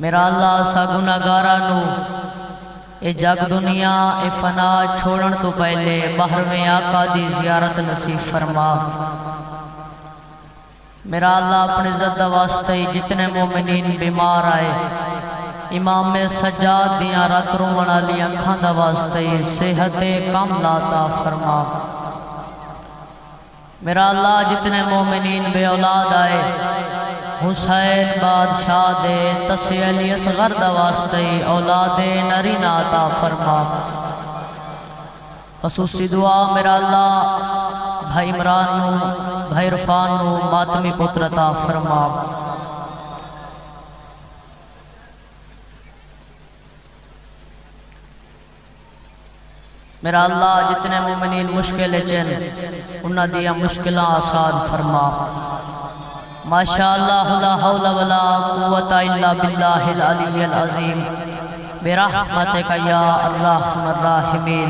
میرا اللہ سا گناہگاراں نو اے جگ دنیا اے فنا چھوڑن تو پہلے بحرمیں آقا دی زیارت نصیب فرما۔ میرا اللہ اپنے عزت واسطے جتنے مومنین بیمار آئے امام سجاد دیاں رات رومن والی اکھاں دا واسطے صحت کاملہ عطا فرما۔ میرا اللہ جتنے مومنین بے اولاد آئے حسین بادشاہ دے تسی علی اصغر دا واسطے اولاد نرینہ عطا فرما۔ خصوصی دعا میرا اللہ بھائی عمران نو بھائی عرفان نو ماتمی پتر عطا فرما۔ میرا اللہ جتنے مومنین مشکل چن انہاں دیا مشکلہ آسان فرما۔ ماشاءاللہ لا حول ولا قوت الا باللہ العلی العظیم برحمتک یا الرحم الراحمین۔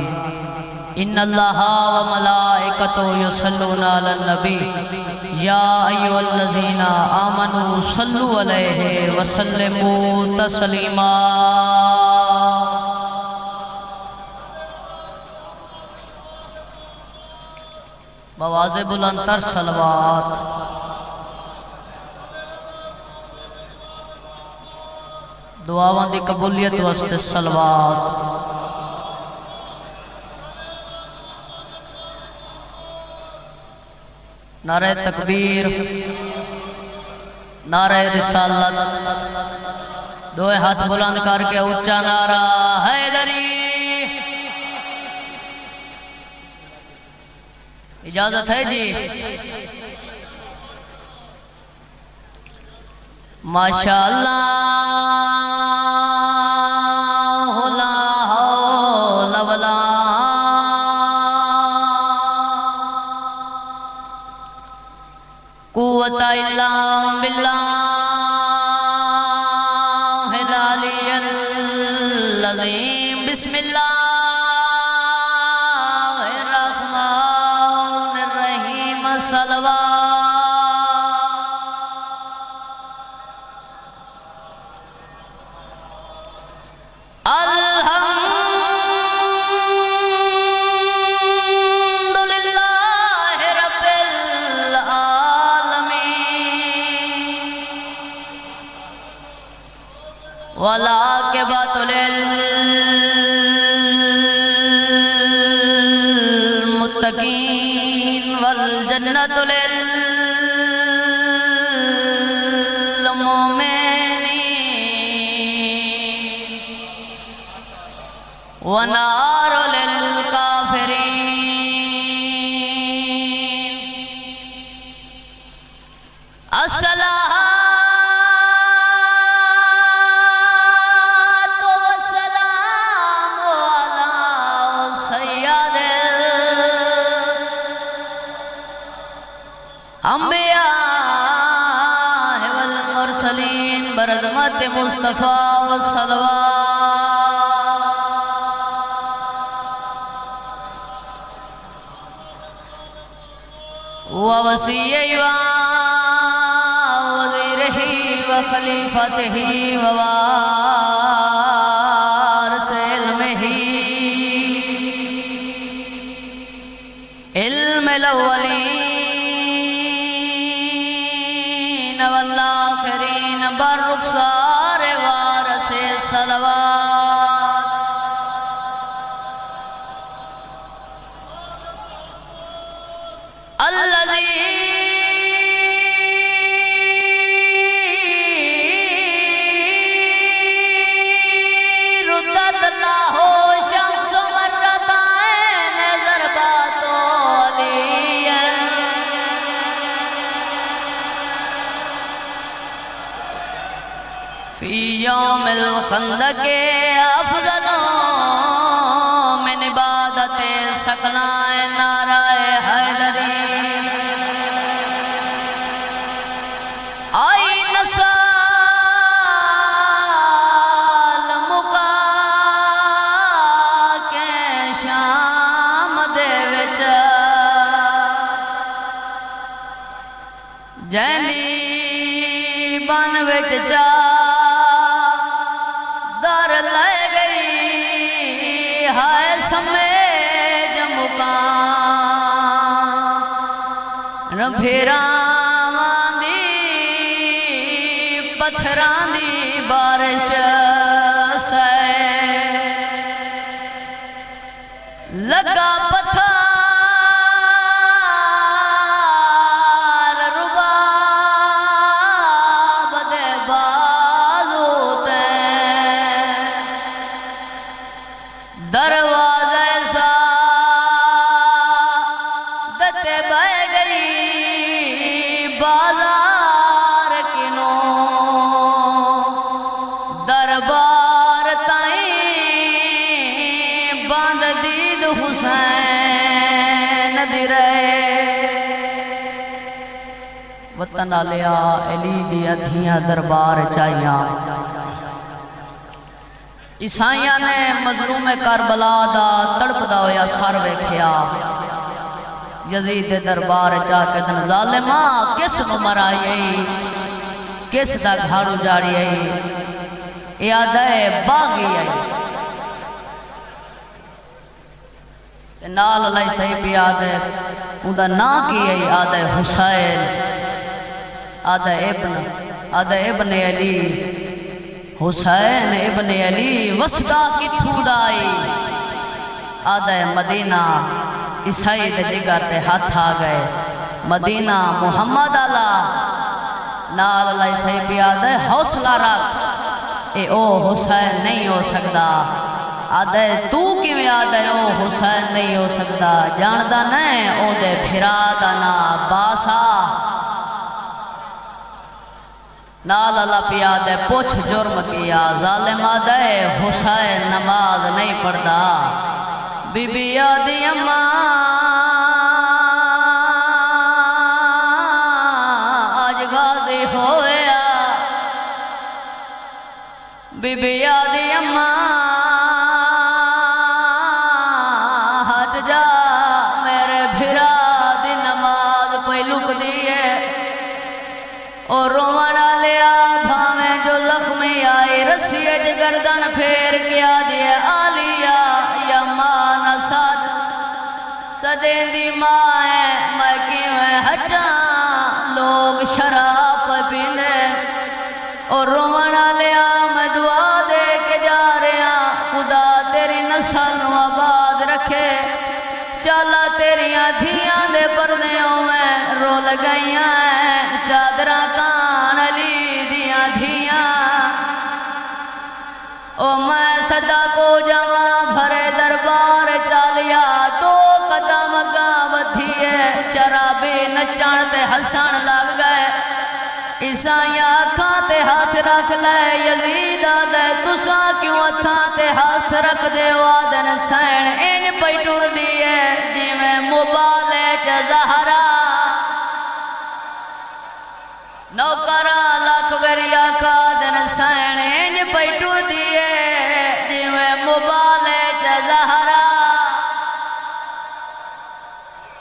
ان اللہ و ملائکتہ یصلون علی النبی یا ایھا الذین آمنوا صلوا علیہ وسلموا تسلیما۔ بواز بلندتر صلوات۔ دعاواں دی قبولیت واسطے صلوات۔ نعرہ تکبیر، نعرہ رسالت، دوئے ہاتھ بلند کر کے اونچا نعرہ حیدری۔ اجازت ہے جی؟ ماشاءاللہ لا حول ولا قوت الا باللہ العلی العظیم۔ بسم اللہ الرحمن الرحیم۔ صلوات۔ والعاقبۃ للمتقین والجنۃ للمؤمنین ونار للکافرین۔ الصلاۃ انبیاء والمرسلین برحمت مصطفیٰ والصلوات ووصی وزیرہ وخلیفتہ ووارث علمہ علم الاولین والآخرین بررخصار وارث صلوات۔ الذی ردت اللہ شمس مرتين ضربات عليا في يوم الخندق افضل من عبادت ثقلائے نعرہ حیدری۔ آئی نسال مکا کے شام دے وچ جینی بن وچ جا در لے گئی ہائے سمیج مکان بھیراواں دی پتھراں دی بارش سے لگا پتھر رباب دے بازو تے دروازے سعادت بہ گئی بازار کنوں دربار تائیں باندھ دید حسین دی رہے وطن آلیا علی دیا دھیاں دربار چاہیاں عیسائیاں نے مظلوم کربلا دا تڑپ دا ہویا سر ویکھیا یزید دے دربار چاہ کے دن ظالمہ کس نو مرائی کس دا گھاڑو جاڑی یادہ باغی نال اللہ صحیح بھی آدھے اندھا نا کی آدھے حسین آدھے ابن علی حسین ابن علی وسطہ کی تھوڑائی آدھے مدینہ عیسائی دے جگر تے ہاتھ آ گئے مدینہ محمد اللہ نال اللہ صحیح بھی آدھے حوصلہ رکھ اے او حسین نہیں ہو سکتا آدھے تو کیویں آدھے او حسین نہیں ہو سکتا جاندہ نہیں او دے پھرا دانا باسا نال اللہ پی آدھے پوچھ جرم کیا ظالم آدھے حسین نماز نہیں پڑھدا بی بی آدھی اماں آج غازی ہویا بی بی آدھی اماں ہٹ جا میرے بھرا دی نماز پہ لک دیئے اور رومانا لیا بھامیں جو لخمی آئی رسی گردن پھیر کیا دیئے آلیا یا ماں نساد سدین دی مائیں میں کیویں ہٹاں لوگ شراب پیندے اور رومانا لیا میں دعا دے کے جا رہے ہیں خدا تیری نسل نو آباد رکھے شالا تیریاں دھیاں دے پردیوں میں رول گئیاں ہیں چادرہ کان علی دیاں دھیاں او میں صدا کو جمع بھرے دربار چالیا دو قدم گاں بدھیے شرابی نچانتے حسن لگ گئے عیسائیاں آنکھاں تے ہاتھ رکھ لے یزید آدھے تساں کیوں اتھاں تے ہاتھ رکھ دے وادن سین انج پہ ٹر دیئے جی میں مبالے چا زہرا نوکرہ لکھ بریا کا دن سین انج پہ ٹر دیئے جی میں مبالے چا زہرا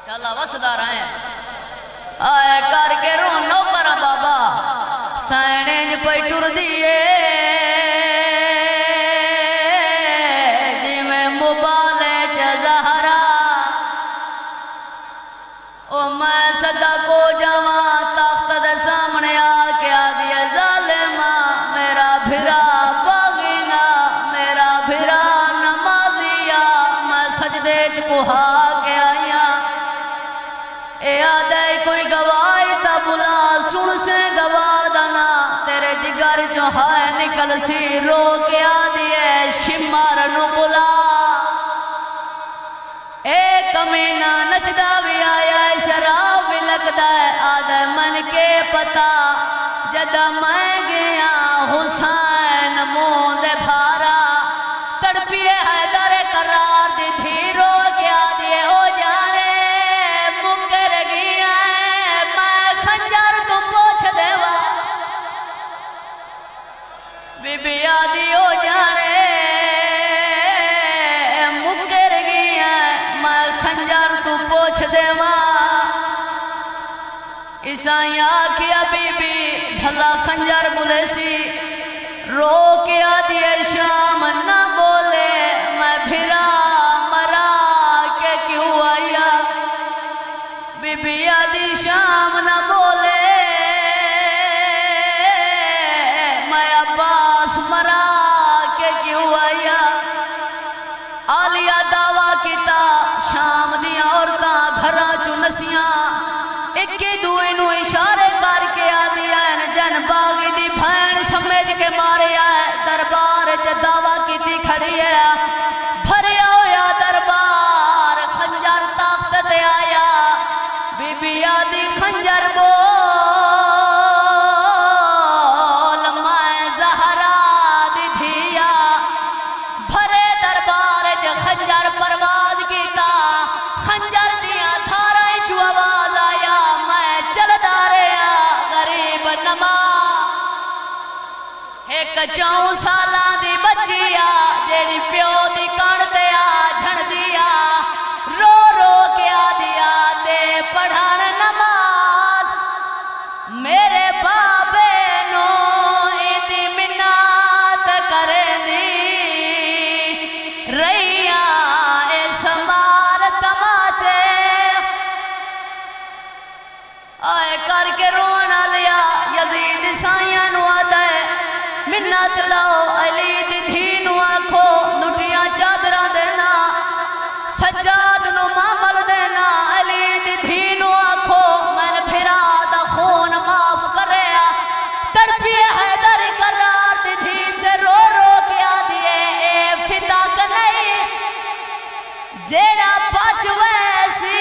چلا وسدہ رہے ہیں آئے کر کے رون نوکرہ بابا سینج پہ ٹر دیئے جی میں مبالے چا زہرا او میں صدا کو جمع تخت دے سامنے آ کے آدھیے ظالمہ میرا بھرا باغینا میرا بھرا نمازیا میں سجدے چکوہا کے آئیاں اے آدھے کوئی گواہی تا بلا سن سے گواہ دانا تیرے جگر جو ہائے نکل سی رو کے آدھیے شمار نو بلا اے کمینہ نچدہ بھی آیا ہے شراب بھی لگتا ہے آدھے من کے پتا جدہ میں گیا حسین موندے بھارا تڑپیے حیدر قرار دی تھی رو کے آدھیے ہو جانے مکر گیا ہے میں خنجر تو پوچھ دیوا بی بی آدھی ہو جانے مکر گیا ہے میں خنجر تو پوچھ دیوا عیسائیاں کیا بی بی بھلا خنجر بلے سی رو کے آدھی شاہ کسیاں ایک دوئے نو اشارے کر کے آدیا جن باغی دی بھین سمجھ کے ماریا ہے دربار چ دعویٰ کیتی کھڑی ہے بھریا ہویا دربار خنجر تخت تے آیا بی بی آدی خنجر بول میں زہرا دی دھیا بھرے دربار چ خنجر پرواز کیتا خنجر دیا تھارا چو آواز آیا میں چل داریا غریب نماز ایک 4 سالاں دی بچی آ جیڑی پیو دی کان تے آ جھڑ دیا رو رو کے آ دیا تے پڑھان نماز میرے بابے نو ایدی منات کریں دی رہیاں اس مار تماچے آئے کر کے رونا لیا یزید سائیاں نو آتا ہے منت لاؤ علی دی دھی نو آکھو لٹیاں چادراں دینا سجاد نو معامل دینا علی دی دھی نو آکھو میں پھرا دا خون معاف کرے تڑپی حیدر قرار دی دھی تے رو رو کے آ دیے اے فدا کنائی جیڑا بچ ویسی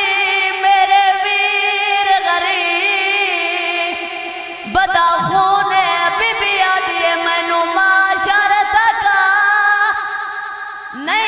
میرے ویر غریب بدا خون بی بی آ دیے مینو معاشرت کا نہیں